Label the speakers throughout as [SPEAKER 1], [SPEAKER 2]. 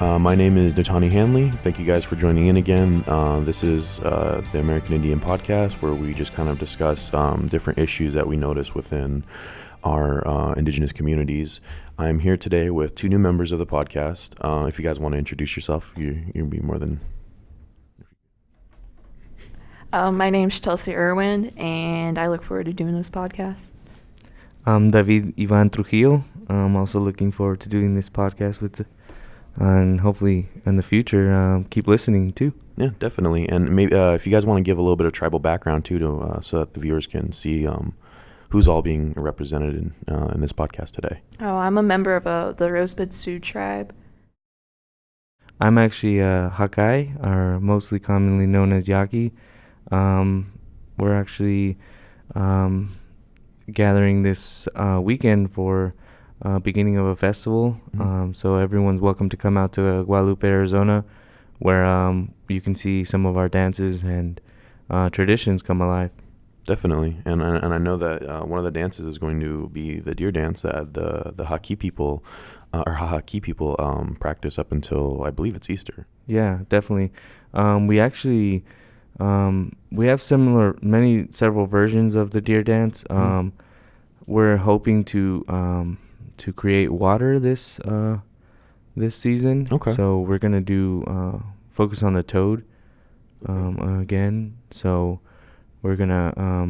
[SPEAKER 1] My name is Natani Hanley. Thank you guys for joining in again. This is the American Indian podcast, where we just kind of discuss different issues that we notice within our Indigenous communities. I'm here today with two new members of the podcast. If you guys want to introduce yourself, you'd be more than...
[SPEAKER 2] My name's Chelsea Irwin, and I look forward to doing this podcast.
[SPEAKER 3] I'm David Ivan Trujillo. I'm also looking forward to doing this podcast and hopefully in the future keep listening too.
[SPEAKER 1] Yeah, definitely. And maybe if you guys want to give a little bit of tribal background too, so that the viewers can see who's all being represented in this podcast today.
[SPEAKER 2] Oh, I'm a member of the Rosebud Sioux tribe.
[SPEAKER 3] I'm actually Hakai, or mostly commonly known as Yaqui. We're actually gathering this weekend for beginning of a festival. So everyone's welcome to come out to Guadalupe, Arizona, where you can see some of our dances and traditions come alive.
[SPEAKER 1] Definitely, and I know that one of the dances is going to be the deer dance that the Haki people or Hahaki people practice up until, I believe, it's Easter.
[SPEAKER 3] Yeah, definitely. We actually we have several versions of the deer dance. We're hoping to create water this season.
[SPEAKER 1] Okay.
[SPEAKER 3] So we're gonna do focus on the toad again. So we're gonna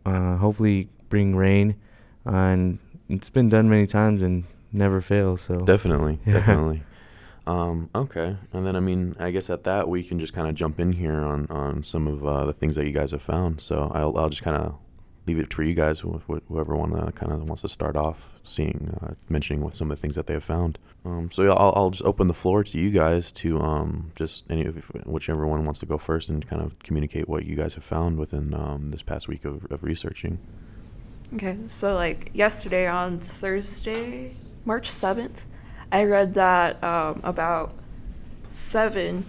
[SPEAKER 3] hopefully bring rain, and it's been done many times and never fails. So
[SPEAKER 1] definitely. Okay, and then I guess at that we can just kind of jump in here on some of the things that you guys have found. So I'll just kind of leave it for you guys, whoever wants to start off mentioning what some of the things that they have found. So yeah, I'll just open the floor to you guys to whichever one wants to go first and kind of communicate what you guys have found within this past week of researching.
[SPEAKER 2] Okay, so like yesterday on Thursday, March 7th, I read that about 7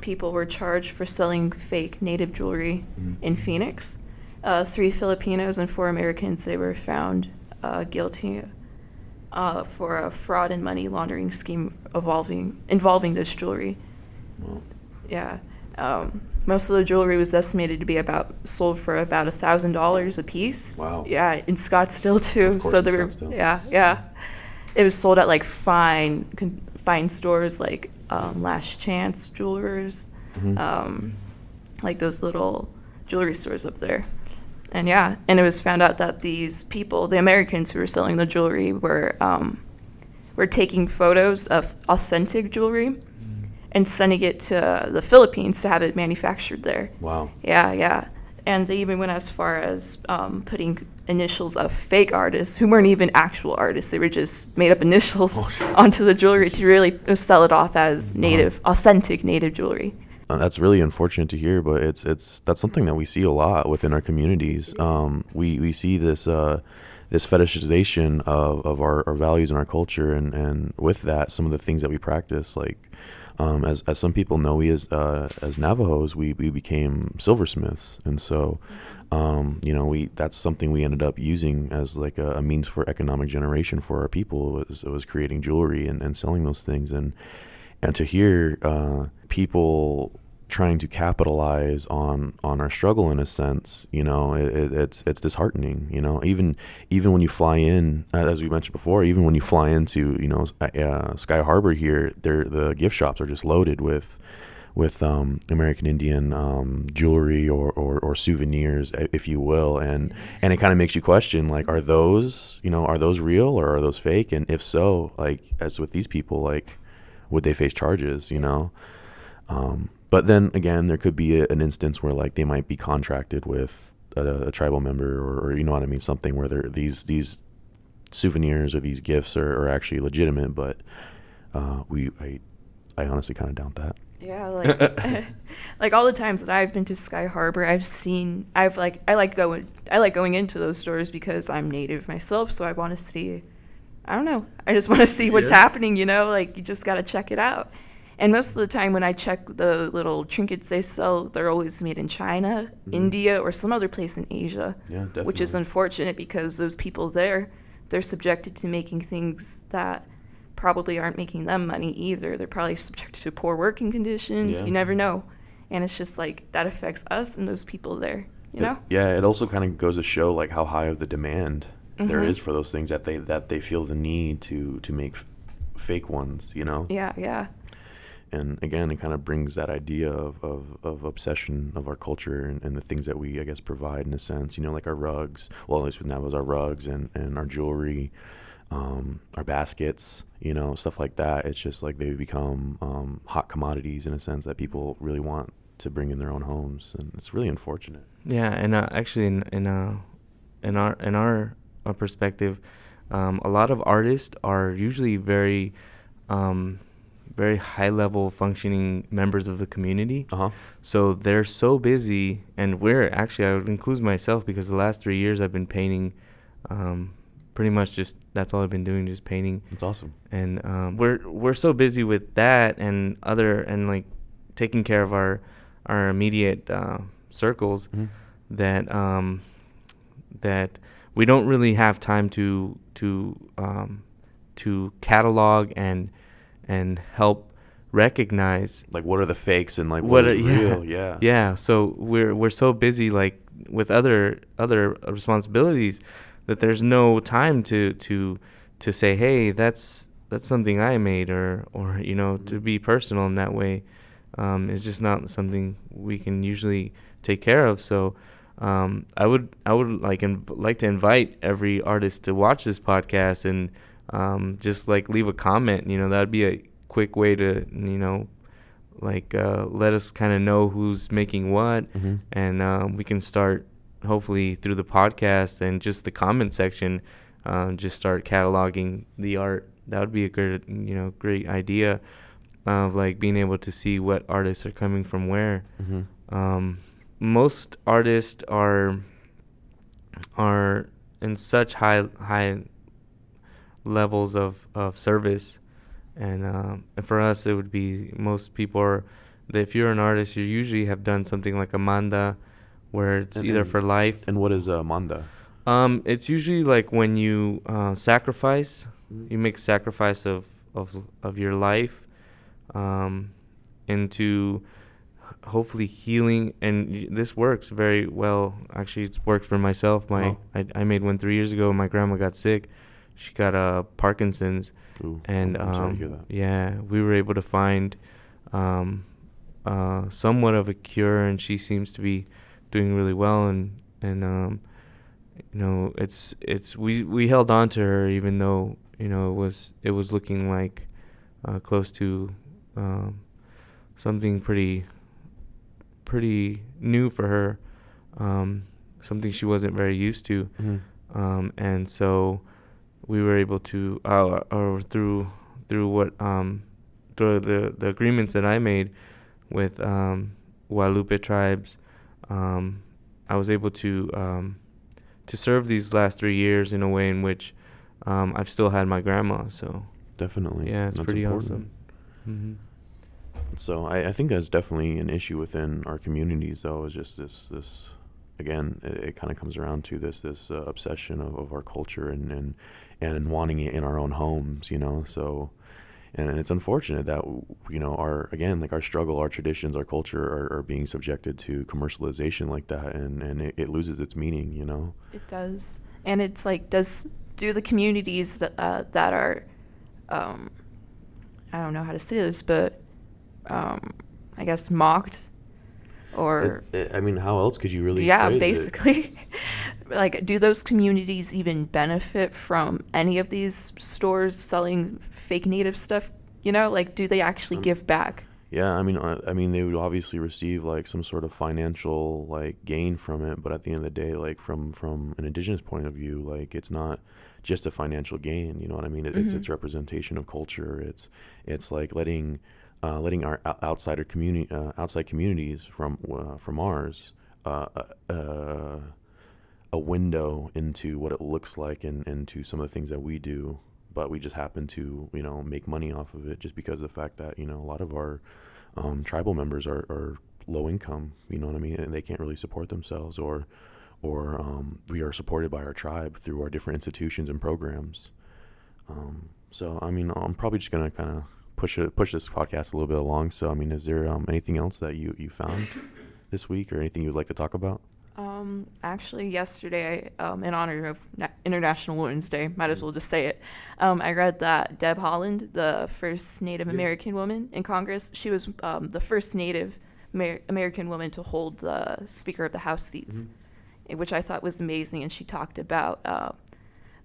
[SPEAKER 2] people were charged for selling fake native jewelry in Phoenix. 3 Filipinos and 4 Americans, they were found guilty for a fraud and money laundering scheme involving this jewelry.
[SPEAKER 1] Wow.
[SPEAKER 2] Yeah. Most of the jewelry was estimated to be sold for about $1,000 a piece.
[SPEAKER 1] Wow.
[SPEAKER 2] Yeah, in Scottsdale too.
[SPEAKER 1] Of course,
[SPEAKER 2] so
[SPEAKER 1] in
[SPEAKER 2] they were,
[SPEAKER 1] Scottsdale.
[SPEAKER 2] yeah. It was sold at like fine stores like Last Chance Jewelers, like those little jewelry stores up there. And it was found out that these people, the Americans who were selling the jewelry, were taking photos of authentic jewelry and sending it to the Philippines to have it manufactured there.
[SPEAKER 1] Wow.
[SPEAKER 2] Yeah. And they even went as far as putting initials of fake artists who weren't even actual artists. They were just made up initials onto the jewelry to really sell it off as authentic native jewelry.
[SPEAKER 1] That's really unfortunate to hear, but that's something that we see a lot within our communities. We see this fetishization of our values and our culture, and with that, some of the things that we practice, like as some people know, we as Navajos, we became silversmiths, and so that's something we ended up using as like a means for economic generation for our people. It was creating jewelry and selling those things, and to hear people trying to capitalize on our struggle in a sense, it's disheartening. Even when you fly in, as we mentioned before, even when you fly into Sky Harbor here, the gift shops are just loaded with American Indian jewelry or souvenirs, if you will, and it kind of makes you question, like, are those real or are those fake? And if so, like, as with these people, like, would they face charges? But then again, there could be an instance where, like, they might be contracted with a tribal member, or you know what I mean, something where these souvenirs or these gifts are actually legitimate. But I honestly kind of doubt that.
[SPEAKER 2] Yeah, like like all the times that I've been to Sky Harbor, I like going into those stores because I'm Native myself, so I want to see. I don't know. I just want to see what's happening. Like, you just got to check it out. And most of the time when I check the little trinkets they sell, they're always made in China, India, or some other place in Asia.
[SPEAKER 1] Yeah, definitely.
[SPEAKER 2] Which is unfortunate because those people there, they're subjected to making things that probably aren't making them money either. They're probably subjected to poor working conditions.
[SPEAKER 1] Yeah.
[SPEAKER 2] You never know. And it's just like that affects us and those people there, you know?
[SPEAKER 1] It also kind of goes to show like how high of the demand there
[SPEAKER 2] Mm-hmm.
[SPEAKER 1] is for those things that they feel the need to make fake ones, you know?
[SPEAKER 2] Yeah.
[SPEAKER 1] And again, it kind of brings that idea of obsession of our culture and the things that we, I guess, provide in a sense, you know, like our rugs. Well, at least with Navajo's, our rugs and our jewelry, our baskets, you know, stuff like that. It's just like they become hot commodities in a sense that people really want to bring in their own homes, and it's really unfortunate.
[SPEAKER 3] Yeah, and actually, in our perspective, a lot of artists are usually very high level functioning members of the community. So they're so busy, and I would include myself, because the last 3 years I've been painting. Pretty much just that's all I've been doing, just painting.
[SPEAKER 1] It's awesome.
[SPEAKER 3] And we're so busy with that and like taking care of our immediate circles, that that we don't really have time to catalog and help recognize
[SPEAKER 1] like what are the fakes and like what is real.
[SPEAKER 3] Yeah. So we're so busy like with other responsibilities that there's no time to say, hey, that's something I made, or you know, to be personal in that way. It's just not something we can usually take care of. So I would like to invite every artist to watch this podcast and just like leave a comment. You know, that'd be a quick way to, you know, like let us kind of know who's making what, and we can start hopefully through the podcast and just the comment section, just start cataloging the art. That would be a great idea of like being able to see what artists are coming from where. Most artists are in such high levels of service, and for us it would be, most people are, that if you're an artist, you usually have done something like a manda, where it's either for life.
[SPEAKER 1] And what is a manda?
[SPEAKER 3] It's usually like when you sacrifice, you make sacrifice of your life into hopefully healing. And this works very well. Actually, it's worked for myself. I made one 3 years ago. My grandma got sick. She got Parkinson's.
[SPEAKER 1] Ooh,
[SPEAKER 3] and
[SPEAKER 1] I'm sorry to hear that.
[SPEAKER 3] Yeah, we were able to find somewhat of a cure, and she seems to be doing really well, and you know, we held on to her, even though, you know, it was looking like close to something pretty new for her, something she wasn't very used to. And so we were able to or through the agreements that I made with Guadalupe tribes, I was able to serve these last 3 years in a way in which I've still had my grandma. So
[SPEAKER 1] definitely,
[SPEAKER 3] yeah, it's
[SPEAKER 1] that's
[SPEAKER 3] pretty
[SPEAKER 1] important.
[SPEAKER 3] awesome.
[SPEAKER 1] So I think that's definitely an issue within our communities, though, is just this again, it kind of comes around to this obsession of our culture and wanting it in our own homes, you know. So, and it's unfortunate that, you know, our struggle, our traditions, our culture are being subjected to commercialization like that, and it loses its meaning, you know.
[SPEAKER 2] It does. And it's like, do the communities that are, I don't know how to say this, but I guess mocked, or
[SPEAKER 1] I mean, how else could you really
[SPEAKER 2] phrase
[SPEAKER 1] basically
[SPEAKER 2] it? Like, do those communities even benefit from any of these stores selling fake native stuff? You know, like, do they actually give back?
[SPEAKER 1] Yeah, I mean, they would obviously receive like some sort of financial like gain from it, but at the end of the day, like from an indigenous point of view, like it's not just a financial gain. You know what I mean? It's representation of culture. It's like letting our outside communities from ours a window into what it looks like and into some of the things that we do, but we just happen to, you know, make money off of it just because of the fact that, you know, a lot of our tribal members are low income, you know what I mean, and they can't really support themselves, or we are supported by our tribe through our different institutions and programs. So, I mean, I'm probably just gonna kind of push this podcast a little bit along. So, I mean, is there anything else that you found this week, or anything you'd like to talk about?
[SPEAKER 2] Actually, yesterday, in honor of International Women's Day, might as well just say it, I read that Deb Holland, the first Native American woman in Congress, she was the first Native American woman to hold the Speaker of the House seats, which I thought was amazing. And she talked about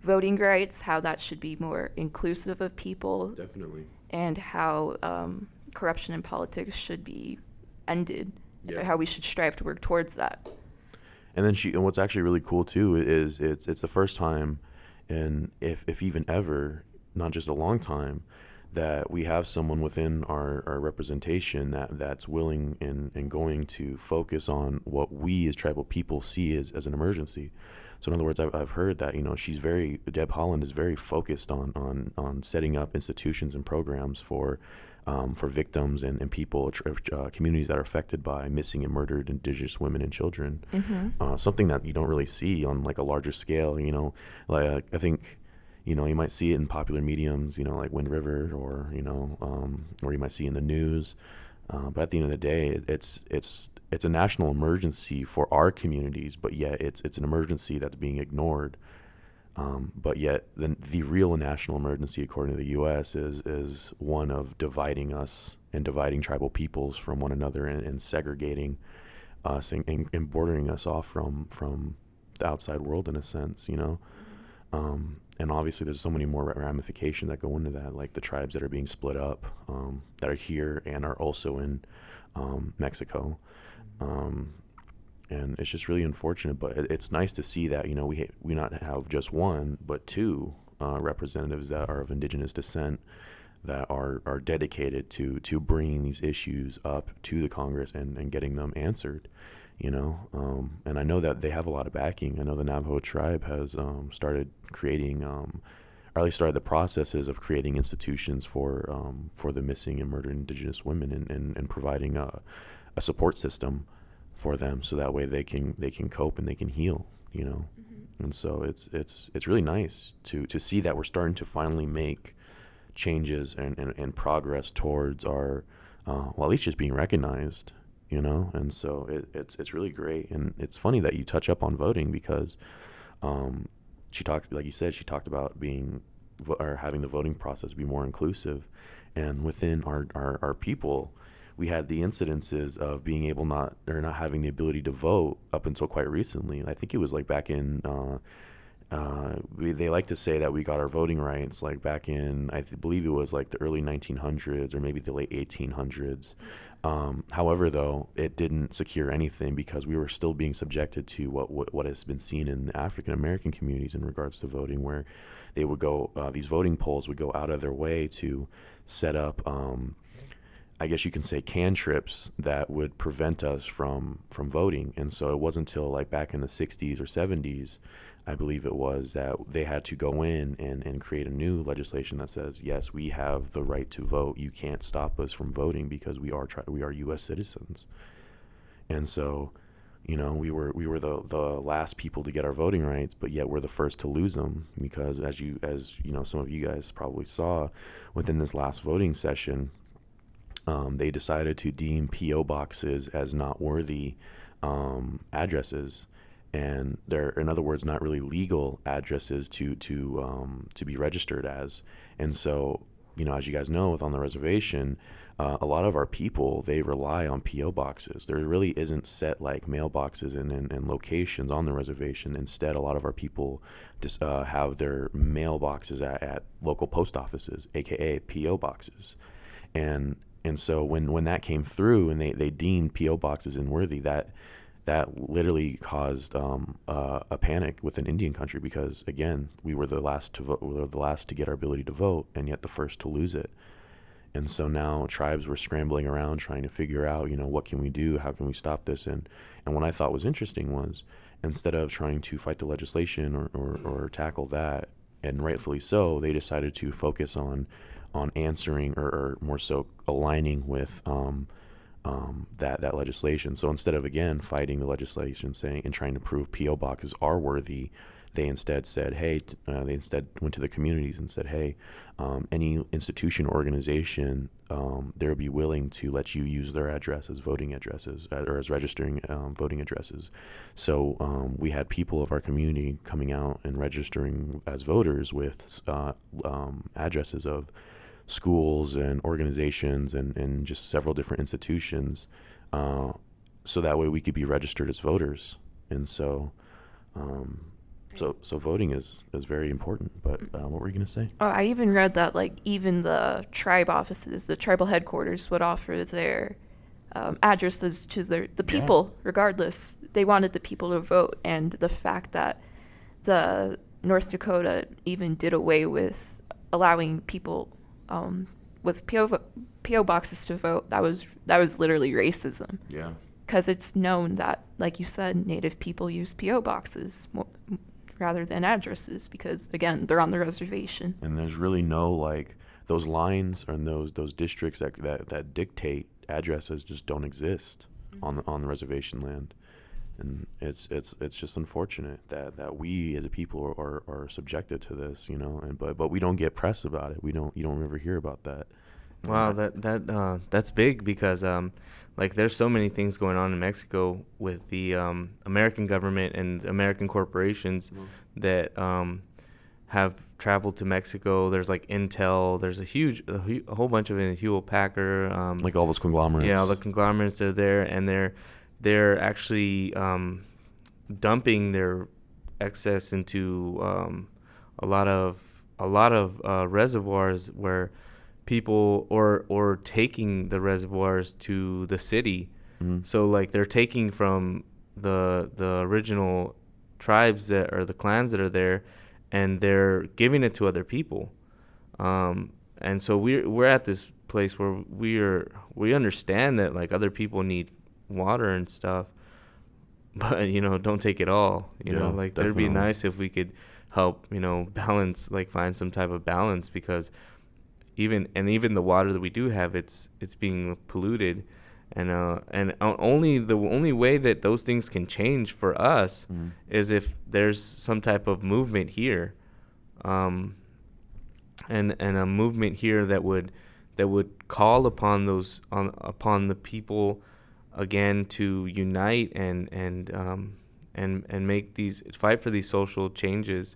[SPEAKER 2] voting rights, how that should be more inclusive of people.
[SPEAKER 1] Definitely.
[SPEAKER 2] And how corruption in politics should be ended, how we should strive to work towards that.
[SPEAKER 1] And then and what's actually really cool too is it's the first time, and if even ever, not just a long time, that we have someone within our representation that's willing and going to focus on what we as tribal people see as an emergency. So in other words, I've heard that, Deb Holland is very focused on setting up institutions and programs for victims and people, communities that are affected by missing and murdered Indigenous women and children. Something that you don't really see on like a larger scale. Like I think, you might see it in popular mediums, like Wind River, or or you might see in the news. But at the end of the day, it's a national emergency for our communities, but yet it's an emergency that's being ignored. But yet the real national emergency, according to the U.S., is one of dividing us and dividing tribal peoples from one another, and segregating us and bordering us off from the outside world, in a sense, and obviously there's so many more ramifications that go into that, like the tribes that are being split up, that are here and are also in Mexico. And it's just really unfortunate, but it's nice to see that, we not have just one, but two representatives that are of Indigenous descent that are dedicated to bringing these issues up to the Congress and getting them answered, and I know that they have a lot of backing. I know the Navajo tribe has started creating, or at least started the processes of creating institutions for the missing and murdered Indigenous women, and providing a support system for them, so that way they can cope and they can heal, And so it's really nice to see that we're starting to finally make changes and progress towards our well, at least just being recognized, and so it's really great. And it's funny that you touch up on voting, because she talked, like you said, she talked about having the voting process be more inclusive, and within our people, we had the incidences of being able not having the ability to vote up until quite recently. I think it was like back in they like to say that we got our voting rights like back in, I believe it was like the early 1900s or maybe the late 1800s. However, though, it didn't secure anything, because we were still being subjected to what has been seen in African American communities in regards to voting, where they would go, these voting polls would go out of their way to set up, I guess you can say, cantrips that would prevent us from voting. And so it wasn't until like back in the 60s or 70s, I believe it was, that they had to go in and create a new legislation that says, yes, we have the right to vote. You can't stop us from voting, because we are U.S. citizens. And so, we were the last people to get our voting rights, but yet we're the first to lose them, because as some of you guys probably saw within this last voting session, they decided to deem P.O. boxes as not worthy addresses, and they're, in other words, not really legal addresses to be registered as. And so, as you guys know, on the reservation, a lot of our people, they rely on P.O. boxes. There really isn't set like mailboxes and locations on the reservation. Instead, a lot of our people just have their mailboxes at local post offices, aka P.O. boxes. And so when that came through and they deemed P.O. boxes unworthy, that literally caused a panic within Indian country, because again, we were the last to vote, we were the last to get our ability to vote, and yet the first to lose it. And so now tribes were scrambling around trying to figure out, what can we do? How can we stop this? And what I thought was interesting was, instead of trying to fight the legislation or tackle that, and rightfully so, they decided to focus on answering or more so aligning with that legislation. So instead of, again, fighting the legislation, saying and trying to prove P.O. boxes are worthy, they instead said, hey, they instead went to the communities and said, hey, any institution or organization, they'll be willing to let you use their address as voting addresses or as registering voting addresses. So we had people of our community coming out and registering as voters with addresses of schools and organizations and just several different institutions, so that way we could be registered as voters. And so so voting is very important. But what were you going to say?
[SPEAKER 2] Oh, I even read that like even the tribe offices, the tribal headquarters would offer their addresses to the people, regardless. They wanted the people to vote, and the fact that the North Dakota even did away with allowing people with PO boxes to vote, that was literally racism.
[SPEAKER 1] Yeah.
[SPEAKER 2] Because it's known that, like you said, Native people use PO boxes rather than addresses because, again, they're on the reservation.
[SPEAKER 1] And there's really no, like, those lines and those districts that dictate addresses just don't exist on the reservation land. And it's just unfortunate that we as a people are subjected to this, you know. And but we don't get press about it. You don't ever hear about that.
[SPEAKER 3] Wow, that's big because like there's so many things going on in Mexico with the American government and American corporations that have traveled to Mexico. There's like Intel. There's a whole bunch of it. Hewlett Packard.
[SPEAKER 1] Like all those conglomerates.
[SPEAKER 3] Yeah, all the conglomerates are there, and they're actually dumping their excess into a lot of reservoirs where people or taking the reservoirs to the city. So like they're taking from the original tribes or the clans that are there, and they're giving it to other people. And so we're at this place where we understand that like other people need water and stuff, but don't take it all. You know, like definitely. It'd be nice if we could help balance, like find some type of balance, because even the water that we do have, it's being polluted, and only the only way that those things can change for us is if there's some type of movement here, and a movement here that would call upon upon the people again to unite and make fight for these social changes.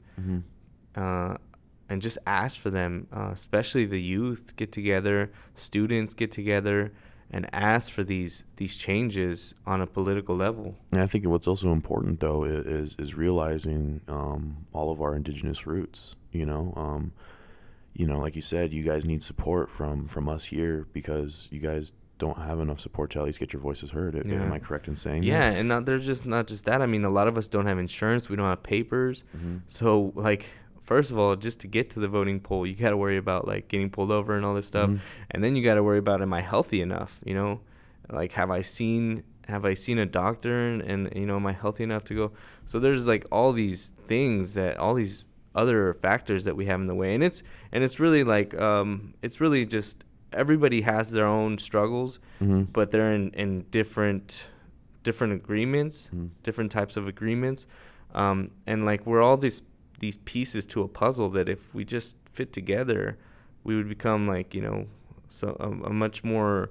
[SPEAKER 3] And just ask for them, especially the youth get together, students get together, and ask for these changes on a political level.
[SPEAKER 1] And I think what's also important, though, is realizing all of our indigenous roots. Like you said, you guys need support from us here, because you guys don't have enough support to at least get your voices heard. Am I correct in saying that?
[SPEAKER 3] Yeah, and not just that. I mean, a lot of us don't have insurance. We don't have papers. So, like, first of all, just to get to the voting poll, you got to worry about like getting pulled over and all this stuff, and then you got to worry about, am I healthy enough? Like have I seen a doctor, and am I healthy enough to go? So there's like all these things, all these other factors that we have in the way, and it's really like it's really just everybody has their own struggles, but they're in different agreements, different types of agreements, and like we're all these pieces to a puzzle that if we just fit together, we would become like so a much more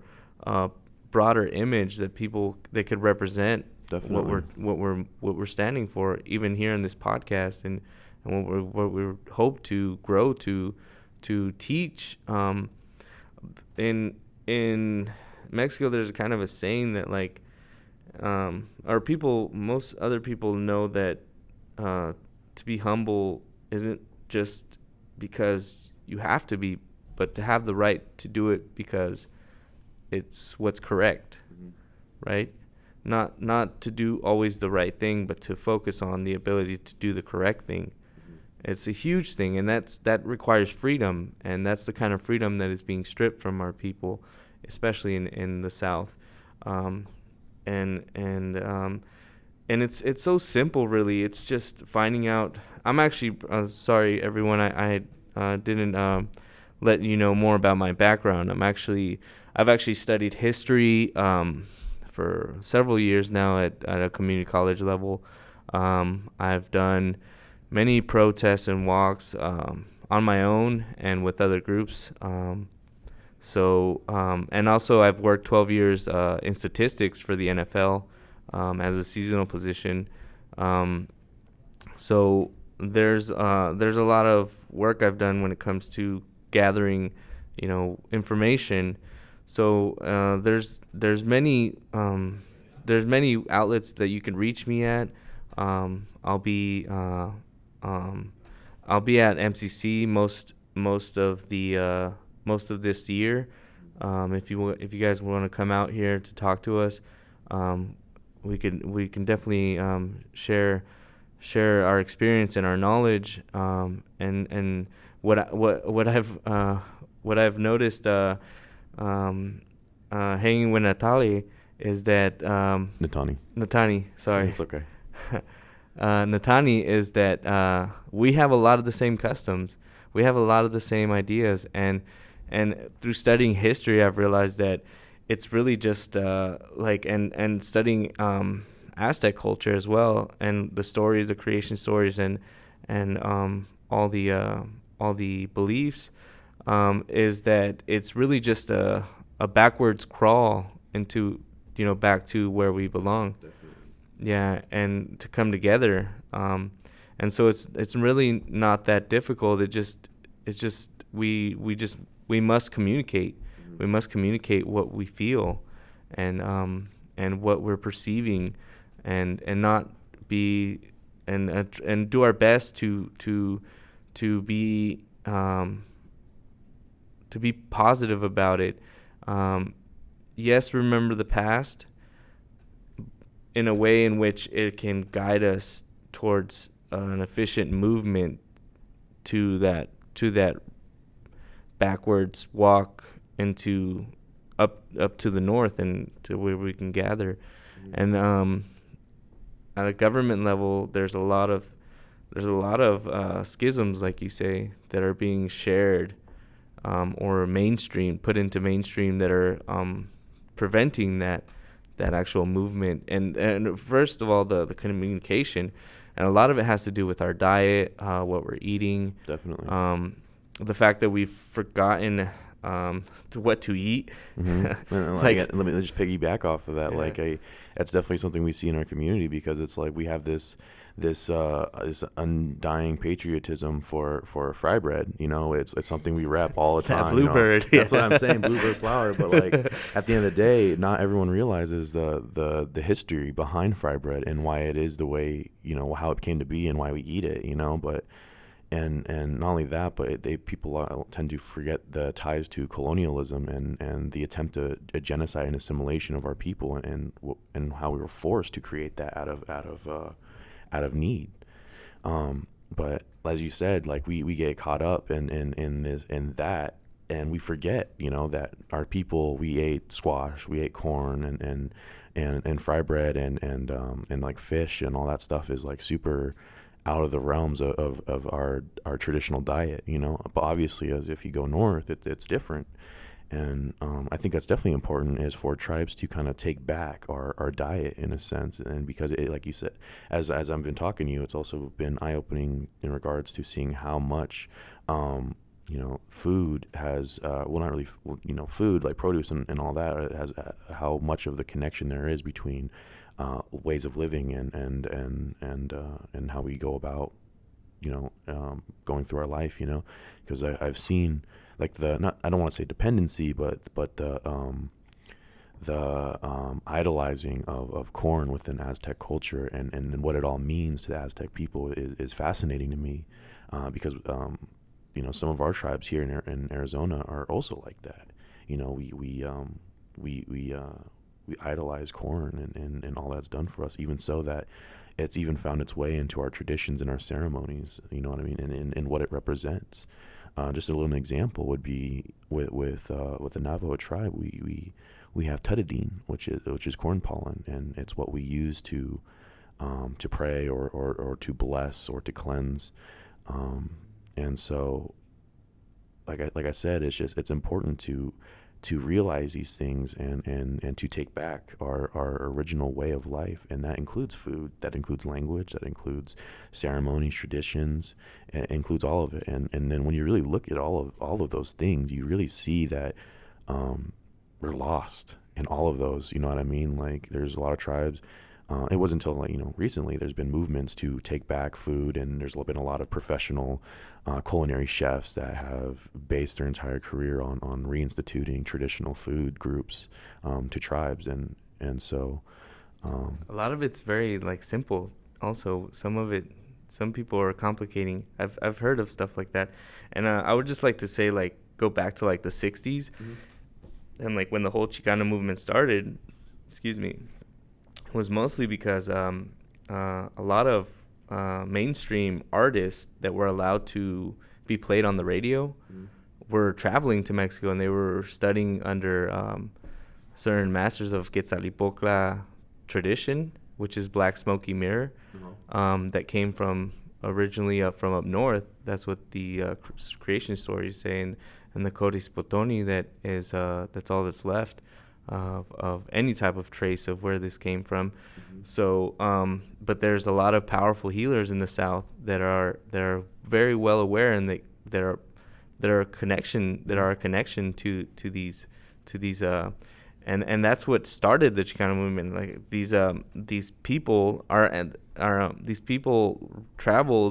[SPEAKER 3] broader image that could represent
[SPEAKER 1] Definitely.
[SPEAKER 3] what we're standing for, even here in this podcast, and what we hope to grow to teach. In Mexico, there's kind of a saying that like most other people know that to be humble isn't just because you have to be, but to have the right to do it because it's what's correct, right? Not to do always the right thing, but to focus on the ability to do the correct thing. It's a huge thing, and that requires freedom, and that's the kind of freedom that is being stripped from our people, especially in the South. And it's so simple, really. It's just finding out. I'm actually sorry, everyone. I didn't let you know more about my background. I've actually studied history for several years now at a community college level. I've done many protests and walks on my own and with other groups. And also I've worked 12 years in statistics for the NFL as a seasonal position. So there's a lot of work I've done when it comes to gathering, information. So there's many outlets that you can reach me at. I'll be at MCC most of this year. If you guys want to come out here to talk to us, we can definitely share our experience and our knowledge. And what I've noticed hanging with Natalie is that Natani, sorry.
[SPEAKER 1] It's okay.
[SPEAKER 3] Natani is that we have a lot of the same customs. We have a lot of the same ideas, and through studying history, I've realized that it's really just and studying Aztec culture as well, and the stories, the creation stories, and all the beliefs, is that it's really just a backwards crawl into back to where we belong. Definitely. Yeah, and to come together, and so it's really not that difficult. It's just we must communicate. Mm-hmm. We must communicate what we feel, and what we're perceiving, and not be and do our best to be positive about it. Yes, remember the past in a way in which it can guide us towards an efficient movement to that backwards walk into up to the north and to where we can gather. Mm-hmm. And at a government level, there's a lot of schisms, like you say, that are being shared or put into mainstream that are preventing that actual movement. And first of all, the communication, and a lot of it has to do with our diet, what we're eating.
[SPEAKER 1] Definitely.
[SPEAKER 3] The fact that we've forgotten what to eat.
[SPEAKER 1] Mm-hmm. Let me just piggyback off of that. Yeah. That's definitely something we see in our community, because it's like we have this undying patriotism for fry bread. It's something we rap all the time.
[SPEAKER 3] Bluebird.
[SPEAKER 1] That's what I'm saying, bluebird flour. But at the end of the day, not everyone realizes the history behind fry bread and why it is the way, how it came to be and why we eat it. But and not only that, but people tend to forget the ties to colonialism and the attempt at a genocide and assimilation of our people, and how we were forced to create that out of need. But as you said, we get caught up in that, and we forget, that our people, we ate squash, we ate corn, and fry bread, and like fish and all that stuff is super out of the realms of our traditional diet, but obviously, as if you go north, it's different. And I think that's definitely important, is for tribes to kind of take back our diet in a sense. And because it, like you said, as I've been talking to you, it's also been eye-opening in regards to seeing how much, food has, not really, food like produce and all that has how much of the connection there is between ways of living and how we go about, going through our life, because I've seen I don't want to say dependency, but the idolizing of corn within Aztec culture and what it all means to the Aztec people is fascinating to me, because some of our tribes here in Arizona are also like that. We idolize corn and all that's done for us, even so that it's even found its way into our traditions and our ceremonies. You know what I mean, and what it represents. Just a little example would be with the Navajo tribe. We have tutadine, which is corn pollen, and it's what we use to pray or to bless or to cleanse. And so, like I said, it's important to to realize these things and to take back our original way of life. And that includes food, that includes language, that includes ceremonies, traditions, includes all of it. And then when you really look at all of those things, you really see that we're lost in all of those. You know what I mean? Like, there's a lot of tribes. It wasn't until, like, recently there's been movements to take back food, and there's been a lot of professional culinary chefs that have based their entire career on reinstituting traditional food groups to tribes, and so
[SPEAKER 3] a lot of it's very like simple. Also, some people are complicating. I've heard of stuff like that, and I would just like to say, like, go back to like the 60s, and like when the whole Chicano movement started. Excuse me. Was mostly because a lot of mainstream artists that were allowed to be played on the radio were traveling to Mexico, and they were studying under certain masters of Quetzalipocla tradition, which is Black Smoky Mirror, that came from originally from up north. That's what the creation stories say, and the Codis Potoni, that's all that's left of any type of trace of where this came from. So, but there's a lot of powerful healers in the South that are very well aware, and that are a connection to these and that's what started the Chicano movement. Like, these people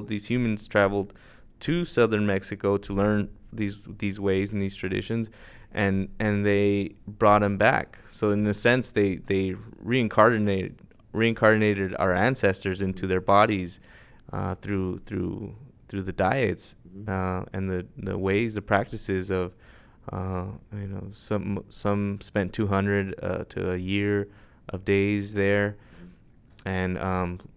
[SPEAKER 3] these humans traveled to southern Mexico to learn these ways and these traditions, and they brought them back. So in a sense, they reincarnated our ancestors into their bodies through the diets and the ways, the practices of some spent 200 to a year of days there, and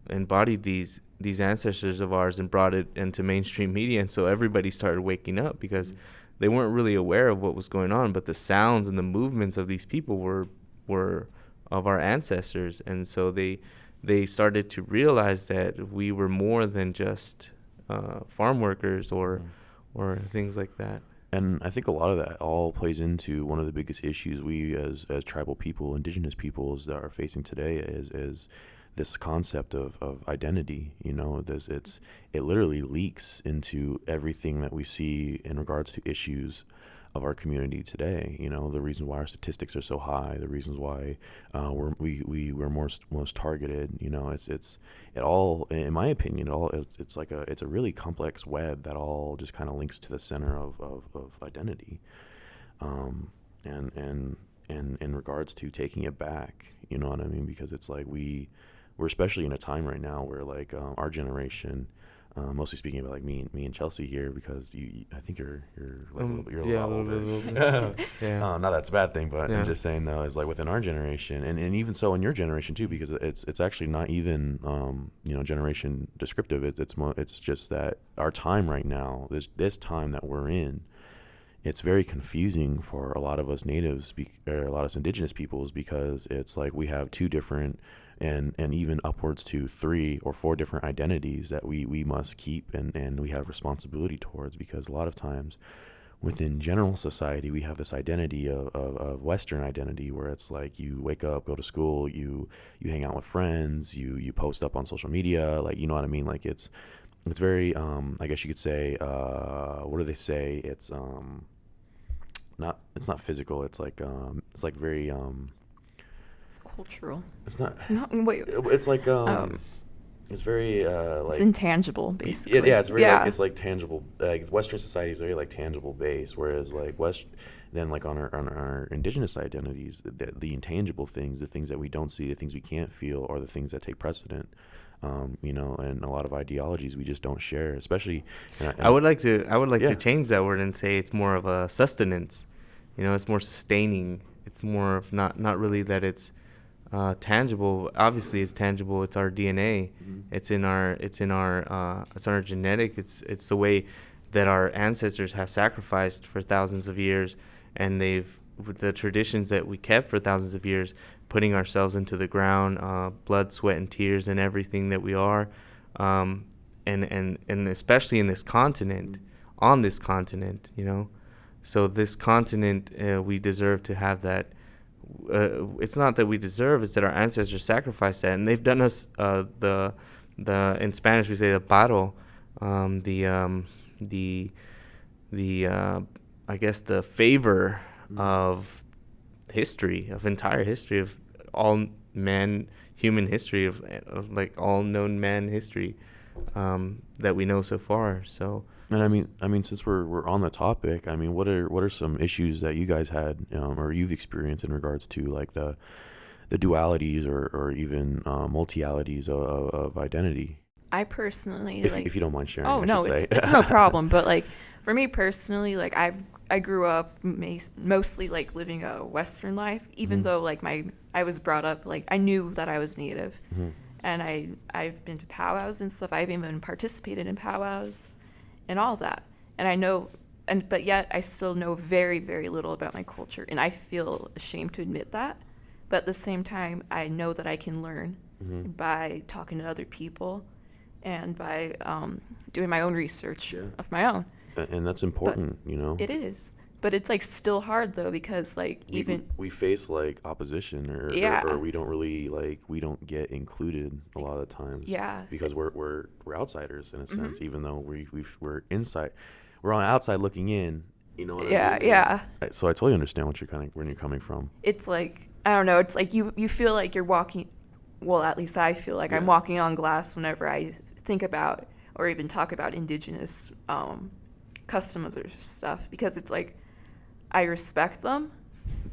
[SPEAKER 3] embodied these ancestors of ours and brought it into mainstream media. And so everybody started waking up, because they weren't really aware of what was going on, but the sounds and the movements of these people were of our ancestors. And so they started to realize that we were more than just farm workers or things like that.
[SPEAKER 1] And I think a lot of that all plays into one of the biggest issues we as tribal people, indigenous peoples, that are facing today is this concept of identity. It literally leaks into everything that we see in regards to issues of our community today. The reasons why our statistics are so high, the reasons why we're most targeted. It all, in my opinion, it's a really complex web that all just kind of links to the center of identity, and in regards to taking it back. You know what I mean? Because it's like we're especially in a time right now where, like, our generation, mostly speaking about, like, me and Chelsea here, because I think you're a little older. Yeah. Not that's a bad thing, but I'm just saying, though, is like within our generation, and even so in your generation too, because it's actually not even generation descriptive. It's just that our time right now, this time that we're in, it's very confusing for a lot of us natives, or a lot of us indigenous peoples, because it's like we have two different and even upwards to 3 or 4 different identities that we must keep and we have responsibility towards, because a lot of times within general society we have this identity of Western identity, where it's like you wake up, go to school, you hang out with friends, you post up on social media, like, you know what I mean? Like, it's very I guess you could say, what do they say, it's not physical, it's like very
[SPEAKER 2] it's cultural.
[SPEAKER 1] It's not.
[SPEAKER 2] Wait.
[SPEAKER 1] It's like it's very like,
[SPEAKER 2] it's intangible, basically.
[SPEAKER 1] Yeah, it's very it's like tangible. Like, Western society is very like tangible based, whereas like then like on our indigenous identities, the intangible things, the things that we don't see, the things we can't feel, are the things that take precedent. And a lot of ideologies we just don't share, especially.
[SPEAKER 3] I would like to change that word and say it's more of a sustenance. It's more sustaining. It's more of not really that it's tangible. Obviously, it's tangible. It's our DNA. It's in our genetic. It's the way that our ancestors have sacrificed for thousands of years, and with the traditions that we kept for thousands of years, putting ourselves into the ground, blood, sweat, and tears, and everything that we are, and especially in this continent, on this continent, So this continent, we deserve to have that. It's not that we deserve; it's that our ancestors sacrificed that, and they've done us the in Spanish we say the paro, the I guess the favor of history, of entire history, of all human history, of like all known man history, that we know so far. So.
[SPEAKER 1] And I mean, since we're on the topic, I mean, what are some issues that you guys had, or you've experienced in regards to like the dualities or even multialities of identity?
[SPEAKER 2] I personally,
[SPEAKER 1] If you don't mind sharing.
[SPEAKER 2] oh
[SPEAKER 1] I
[SPEAKER 2] no,
[SPEAKER 1] should say.
[SPEAKER 2] it's no problem. But like for me personally, like I grew up mostly like living a Western life, even though like I was brought up like I knew that I was Native, and I've been to powwows and stuff. I've even participated in powwows and all that. And I know, but yet I still know very, very little about my culture. And I feel ashamed to admit that. But at the same time, I know that I can learn by talking to other people and by doing my own research of my own.
[SPEAKER 1] And that's important,
[SPEAKER 2] But
[SPEAKER 1] you know.
[SPEAKER 2] It is. But it's like still hard though, because like
[SPEAKER 1] we face like opposition or we don't really like, we don't get included a lot of the times.
[SPEAKER 2] Yeah.
[SPEAKER 1] Because we're outsiders in a sense, even though we're inside, we're on the outside looking in. You know what I mean?
[SPEAKER 2] Yeah.
[SPEAKER 1] So I totally understand what when you're coming from.
[SPEAKER 2] It's like, I don't know, it's like you feel like you're walking, well, at least I feel like I'm walking on glass whenever I think about or even talk about indigenous customs or stuff, because it's like I respect them,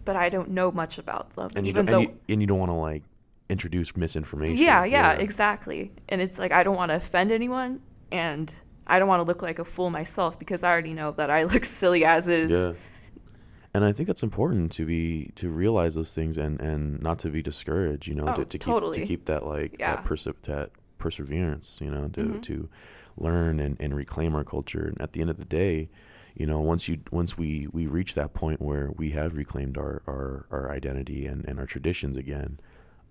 [SPEAKER 2] but I don't know much about them.
[SPEAKER 1] And you don't want to like introduce misinformation.
[SPEAKER 2] Yeah, exactly. And it's like I don't want to offend anyone, and I don't want to look like a fool myself, because I already know that I look silly as is.
[SPEAKER 1] Yeah. And I think that's important to realize those things and not to be discouraged, you know, to keep that like that perseverance, you know, to learn and reclaim our culture. And at the end of the day, you know, once we reach that point where we have reclaimed our identity and our traditions again,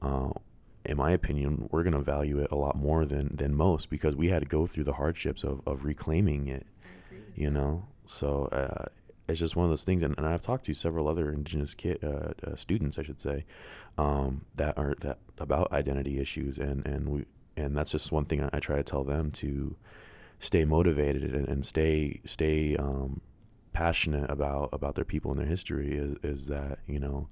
[SPEAKER 1] in my opinion, we're going to value it a lot more than most, because we had to go through the hardships of reclaiming it, you know. So it's just one of those things. And I've talked to several other indigenous students, I should say, that about identity issues, and that's just one thing I try to tell them, to stay motivated and stay passionate about their people and their history, is that, you know,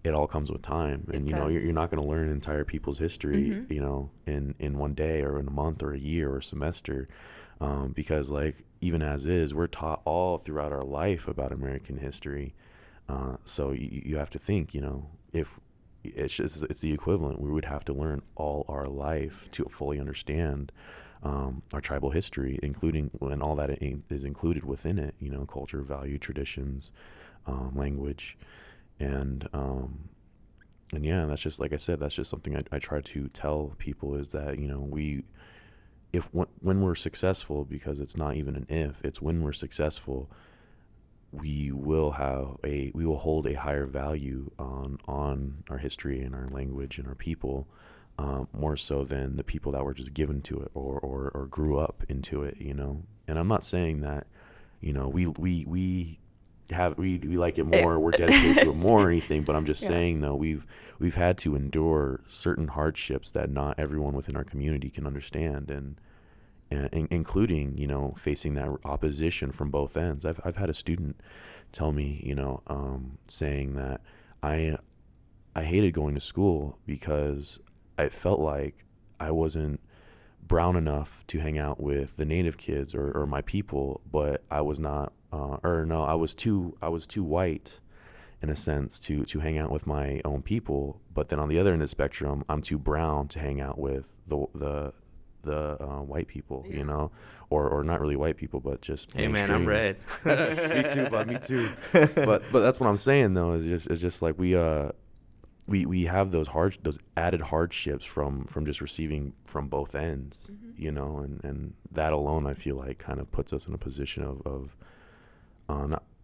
[SPEAKER 1] it all comes with time. And, you know, you're not going to learn entire people's history, you know, in one day or in a month or a year or a semester, because like, even as is, we're taught all throughout our life about American history. So you have to think, you know, if it's the equivalent, we would have to learn all our life to fully understand our tribal history, including, and all that is included within it, you know, culture, value, traditions, language, and yeah, that's just, like I said, that's just something I try to tell people, is that, you know, when we're successful, because it's not even an if, it's when we're successful, we will hold a higher value on our history and our language and our people, more so than the people that were just given to it or grew up into it, you know. And I'm not saying that, you know, we like it more, we're dedicated to it more or anything, but I'm just saying, though, we've had to endure certain hardships that not everyone within our community can understand, and including, you know, facing that opposition from both ends. I've had a student tell me, you know, saying that I hated going to school because I felt like I wasn't brown enough to hang out with the Native kids or my people, but I was not, I was too white in a sense to hang out with my own people. But then on the other end of the spectrum, I'm too brown to hang out with the white people, you know, or not really white people, but just
[SPEAKER 3] hey
[SPEAKER 1] mainstream.
[SPEAKER 3] Man, I'm red.
[SPEAKER 1] Me too. But that's what I'm saying, though, is just like we have those added hardships from just receiving from both ends, you know, and that alone, I feel like, kind of puts us in a position of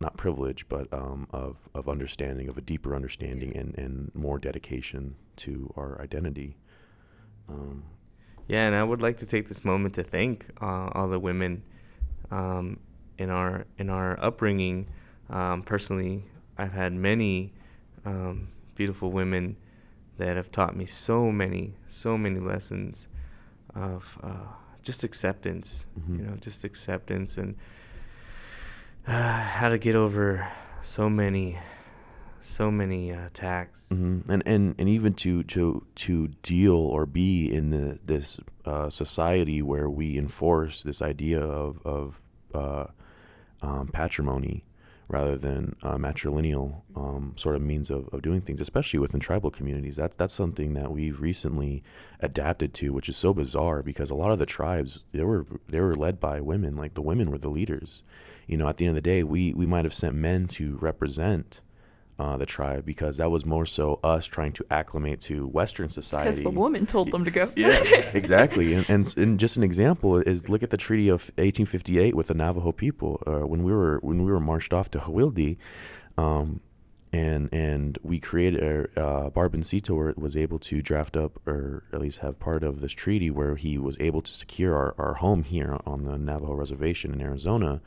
[SPEAKER 1] not privilege, but of understanding, of a deeper understanding, and more dedication to our identity.
[SPEAKER 3] Yeah, and I would like to take this moment to thank all the women in our upbringing Personally, I've had many beautiful women that have taught me so many lessons of just acceptance, just acceptance, and how to get over so many attacks.
[SPEAKER 1] And even to deal or be in this society where we enforce this idea of patrimony rather than matrilineal sort of means of doing things, especially within tribal communities. That's something that we've recently adapted to, which is so bizarre because a lot of the tribes, they were led by women. Like the women were the leaders. At the end of the day, we might have sent men to represent the tribe because that was more so us trying to acclimate to Western society.
[SPEAKER 2] Because the woman told them to go.
[SPEAKER 1] Yeah, exactly. And just an example is look at the Treaty of 1858 with the Navajo people. When we were marched off to Hawildi, and we created Barboncito was able to draft up or at least have part of this treaty where he was able to secure our home here on the Navajo reservation in Arizona.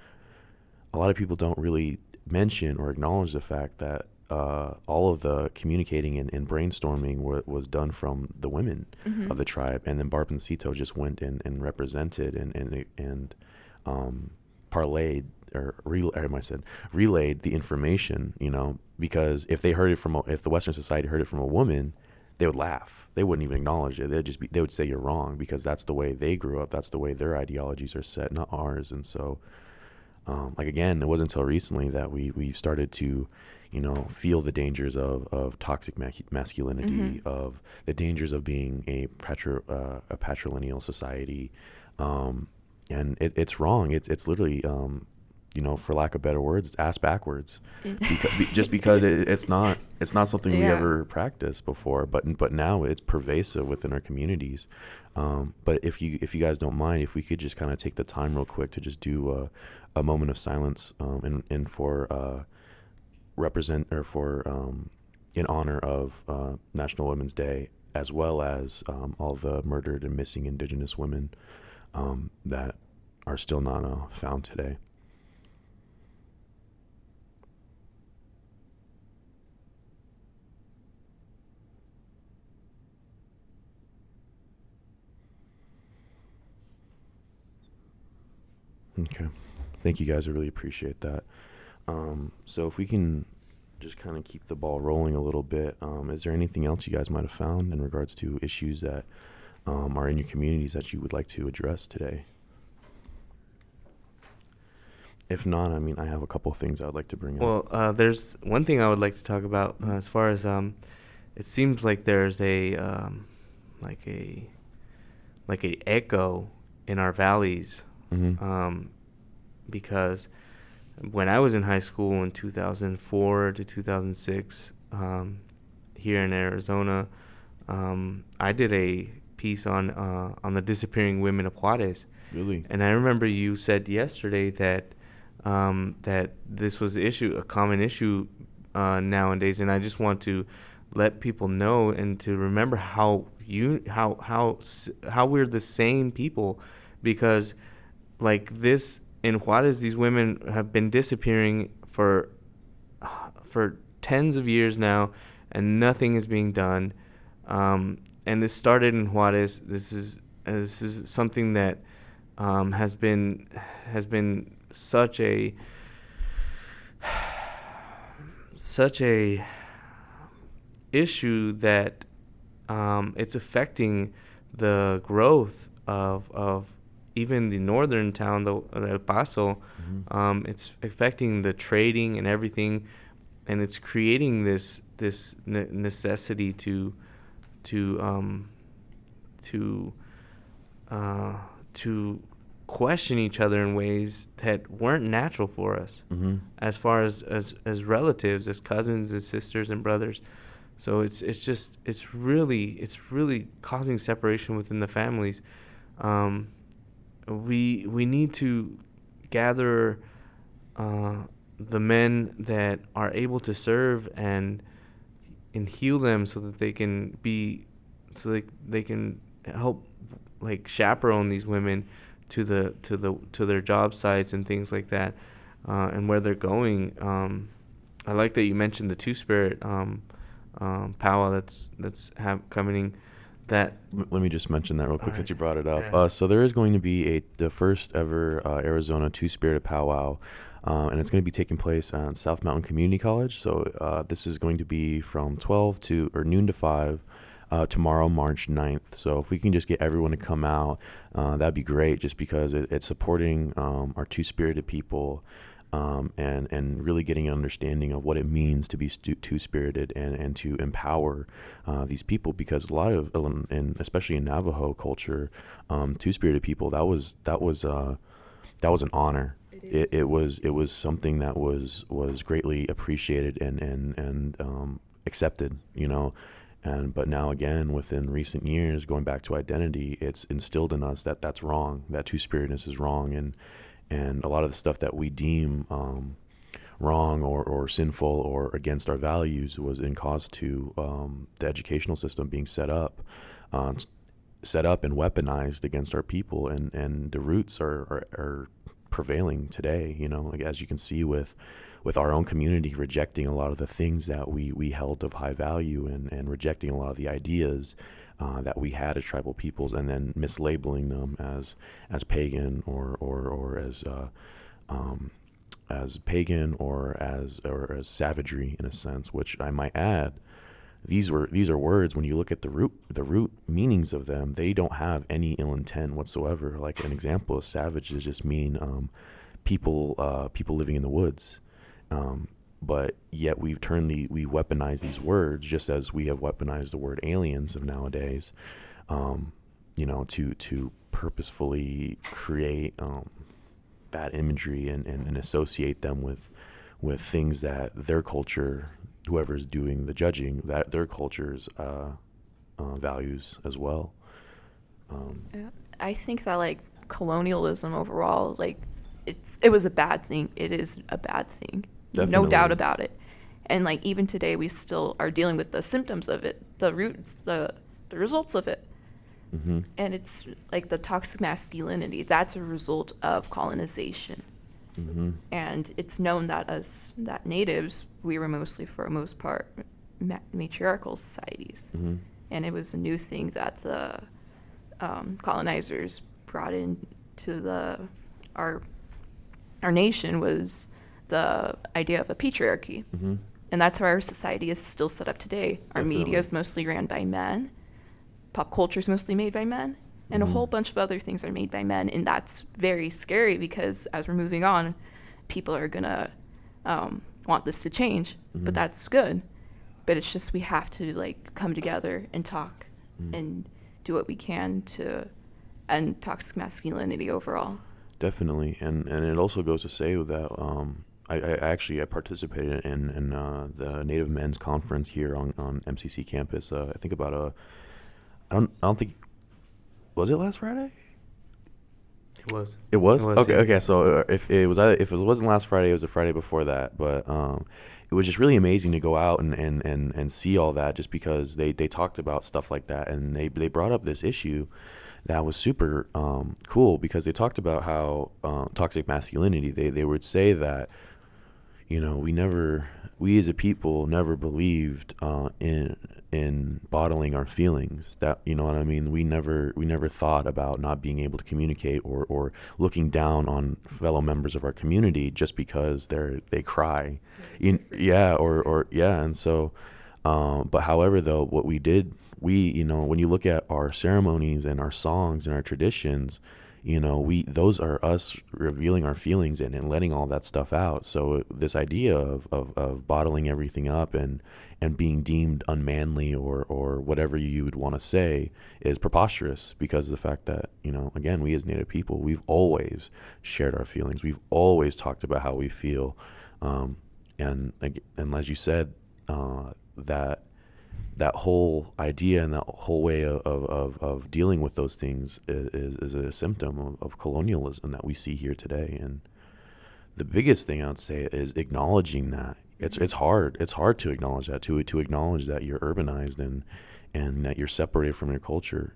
[SPEAKER 1] A lot of people don't really mention or acknowledge the fact that all of the communicating and brainstorming was done from the women of the tribe, and then Barboncito just went and represented and parlayed or relayed the information, because if they heard it if the Western society heard it from a woman, they would laugh. They wouldn't even acknowledge it. They would say you're wrong because that's the way they grew up. That's the way their ideologies are set, not ours. And so, again, it wasn't until recently that we started to, feel the dangers of toxic masculinity, of the dangers of being a patrilineal society, and it's wrong. It's literally, for lack of better words, it's ass backwards, just because it's not something we ever practiced before, but now it's pervasive within our communities. But if you guys don't mind, if we could just kind of take the time real quick to just do a moment of silence, and for in honor of National Women's Day, as well as all the murdered and missing Indigenous women that are still not found today. Okay. Thank you guys. I really appreciate that. So if we can just kind of keep the ball rolling a little bit, is there anything else you guys might have found in regards to issues that are in your communities that you would like to address today? If not, I have a couple of things I would like to bring up.
[SPEAKER 3] Well, there's one thing I would like to talk about as far as it seems like there's a echo in our valleys. Because when I was in high school in 2004 to 2006, here in Arizona, I did a piece on the disappearing women of Juarez.
[SPEAKER 1] Really?
[SPEAKER 3] And I remember you said yesterday that that this was a common issue nowadays, and I just want to let people know and to remember how we're the same people, because like this in Juarez, these women have been disappearing for tens of years now, and nothing is being done. And this started in Juarez. This is something that has been such a issue that it's affecting the growth of even the northern town, El Paso. It's affecting the trading and everything, and it's creating this necessity to question each other in ways that weren't natural for us, as far as relatives, as cousins, as sisters and brothers. So it's really causing separation within the families. We need to gather the men that are able to serve and heal them, so that they can help chaperone these women to their job sites and things like that. and where they're going. I like that you mentioned the Two-Spirit powwow that's coming. That
[SPEAKER 1] Let me just mention that real quick since you brought it up.
[SPEAKER 3] Yeah.
[SPEAKER 1] So there is going to be the first ever Arizona Two-Spirited powwow, and it's going to be taking place at South Mountain Community College. So this is going to be from noon to 5 tomorrow, March 9th. So if we can just get everyone to come out, that'd be great, just because it's supporting our Two-Spirited people. And really getting an understanding of what it means to be two-spirited and to empower these people, because a lot of, and especially in Navajo culture, two-spirited people, that was an honor. It was something that was greatly appreciated and accepted, but now again, within recent years, going back to identity, it's instilled in us that that's wrong, that two-spiritedness is wrong, and a lot of the stuff that we deem wrong or sinful or against our values was in cause to the educational system being set up and weaponized against our people, and the roots are prevailing today. Like, as you can see with our own community rejecting a lot of the things that we held of high value, and rejecting a lot of the ideas that we had as tribal peoples, and then mislabeling them as pagan or as pagan or as savagery, in a sense. Which I might add, these are words, when you look at the root meanings of them, they don't have any ill intent whatsoever. Like, an example of savage is just mean people living in the woods. But yet we weaponize these words, just as we have weaponized the word aliens of nowadays, to purposefully create bad imagery and associate them with things that their culture, whoever's doing the judging, that their culture's values as well.
[SPEAKER 2] I think that, like, colonialism overall, like, it was a bad thing. It is a bad thing.
[SPEAKER 1] Definitely.
[SPEAKER 2] No doubt about it. And, like, even today we still are dealing with the symptoms of it, the roots, the results of it.
[SPEAKER 1] Mm-hmm.
[SPEAKER 2] And it's like the toxic masculinity, that's a result of colonization.
[SPEAKER 1] Mm-hmm.
[SPEAKER 2] And it's known that that natives, we were mostly, for the most part, matriarchal societies.
[SPEAKER 1] Mm-hmm.
[SPEAKER 2] And it was a new thing that the colonizers brought into our nation, was the idea of a patriarchy.
[SPEAKER 1] Mm-hmm.
[SPEAKER 2] And that's how our society is still set up today. Our
[SPEAKER 1] Definitely.
[SPEAKER 2] media is mostly ran by men. Pop culture is mostly made by men. And
[SPEAKER 1] Mm-hmm.
[SPEAKER 2] a whole bunch of other things are made by men. And that's very scary, because as we're moving on, people are going to want this to change.
[SPEAKER 1] Mm-hmm.
[SPEAKER 2] But that's good. But it's just, we have to, like, come together and talk
[SPEAKER 1] Mm-hmm.
[SPEAKER 2] and do what we can to end toxic masculinity overall.
[SPEAKER 1] Definitely. And it also goes to say that I participated in the Native Men's Conference here on MCC campus. I think about I don't think, was it last Friday?
[SPEAKER 3] It was.
[SPEAKER 1] It was? Okay.
[SPEAKER 3] Yeah.
[SPEAKER 1] Okay. So if it wasn't last Friday, it was the Friday before that. But it was just really amazing to go out and see all that, just because they talked about stuff like that, and they brought up this issue that was super cool, because they talked about how toxic masculinity. They would say that, we as a people never believed in bottling our feelings. That, you know what I mean? We never thought about not being able to communicate or looking down on fellow members of our community just because they cry. And so but however, though, what we did, when you look at our ceremonies and our songs and our traditions, those are us revealing our feelings and letting all that stuff out. So this idea of bottling everything up and being deemed unmanly or whatever you would want to say is preposterous, because of the fact that, again, we as Native people, we've always shared our feelings. We've always talked about how we feel. And as you said, that whole idea and that whole way of dealing with those things is a symptom of colonialism that we see here today. And the biggest thing I would say is acknowledging that. It's hard to acknowledge that, to acknowledge that you're urbanized and that you're separated from your culture,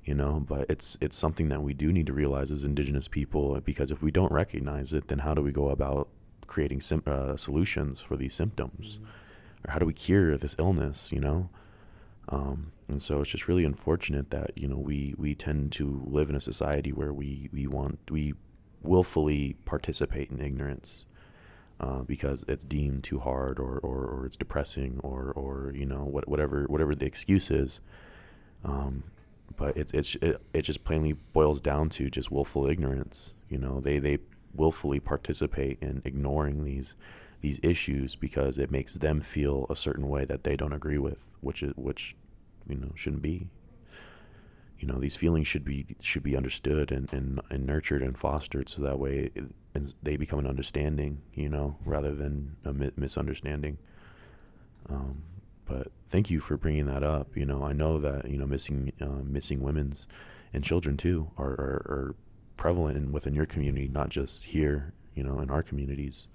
[SPEAKER 1] but it's something that we do need to realize as Indigenous people, because if we don't recognize it, then how do we go about creating solutions for these symptoms, or how do we cure this illness, you know? And so it's just really unfortunate that, you know, we tend to live in a society where we willfully participate in ignorance, because it's deemed too hard, or it's depressing, or you know, whatever the excuse is. But it just plainly boils down to just willful ignorance. You know, they willfully participate in ignoring these issues because it makes them feel a certain way that they don't agree with, which you know, shouldn't be. You know, these feelings should be understood and nurtured and fostered, so that way they become an understanding, you know, rather than a misunderstanding. But thank you for bringing that up. You know, I know that, you know, missing women's and children too are prevalent within your community, not just here, you know, in our communities.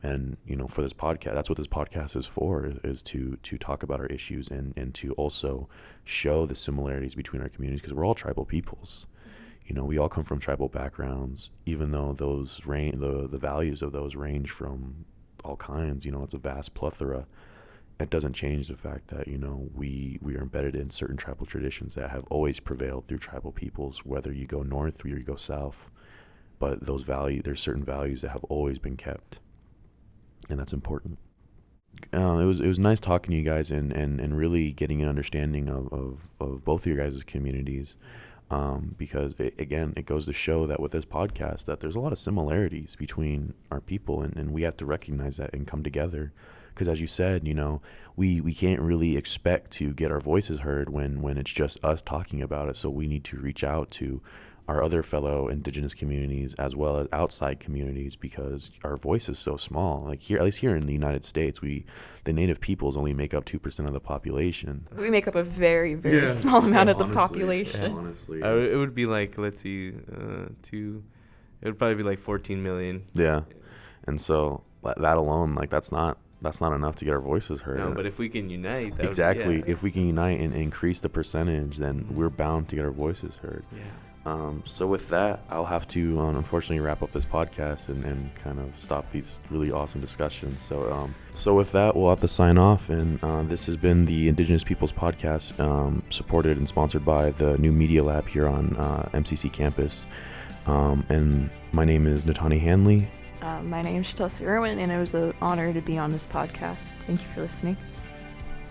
[SPEAKER 1] And, you know, for this podcast, that's what this podcast is for, is to talk about our issues and to also show the similarities between our communities, because we're all tribal peoples. You know, we all come from tribal backgrounds, even though those the values of those range from all kinds. You know, it's a vast plethora. It doesn't change the fact that, you know, we are embedded in certain tribal traditions that have always prevailed through tribal peoples, whether you go north or you go south. But there's certain values that have always been kept. And that's important. It was nice talking to you guys and really getting an understanding of both of your guys' communities, because it goes to show that with this podcast that there's a lot of similarities between our people, and we have to recognize that and come together. Because as you said, you know, we can't really expect to get our voices heard when it's just us talking about it. So we need to reach out to our other fellow indigenous communities as well as outside communities, because our voice is so small. Like here, at least here in the United States, the native peoples only make up 2% of the population.
[SPEAKER 2] We make up a very, very small amount of the population.
[SPEAKER 1] Yeah, honestly.
[SPEAKER 3] It would be like, let's see, it would probably be like 14 million.
[SPEAKER 1] Yeah. And so that alone, like that's not enough to get our voices heard.
[SPEAKER 3] No, but if we can unite,
[SPEAKER 1] exactly. If we can unite and increase the percentage, then we're bound to get our voices heard.
[SPEAKER 3] Yeah.
[SPEAKER 1] So with that, I'll have to unfortunately wrap up this podcast and kind of stop these really awesome discussions. So with that, we'll have to sign off. And this has been the Indigenous Peoples Podcast, supported and sponsored by the new Media Lab here on MCC campus. And my name is Natani Hanley.
[SPEAKER 2] My name is Chelsea Irwin, and it was an honor to be on this podcast. Thank you for listening.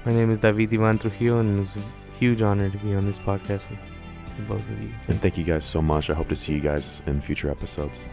[SPEAKER 3] My name is David Ivan Trujillo, and it was a huge honor to be on this podcast with both of you.
[SPEAKER 1] And thank you guys so much. I hope to see you guys in future episodes.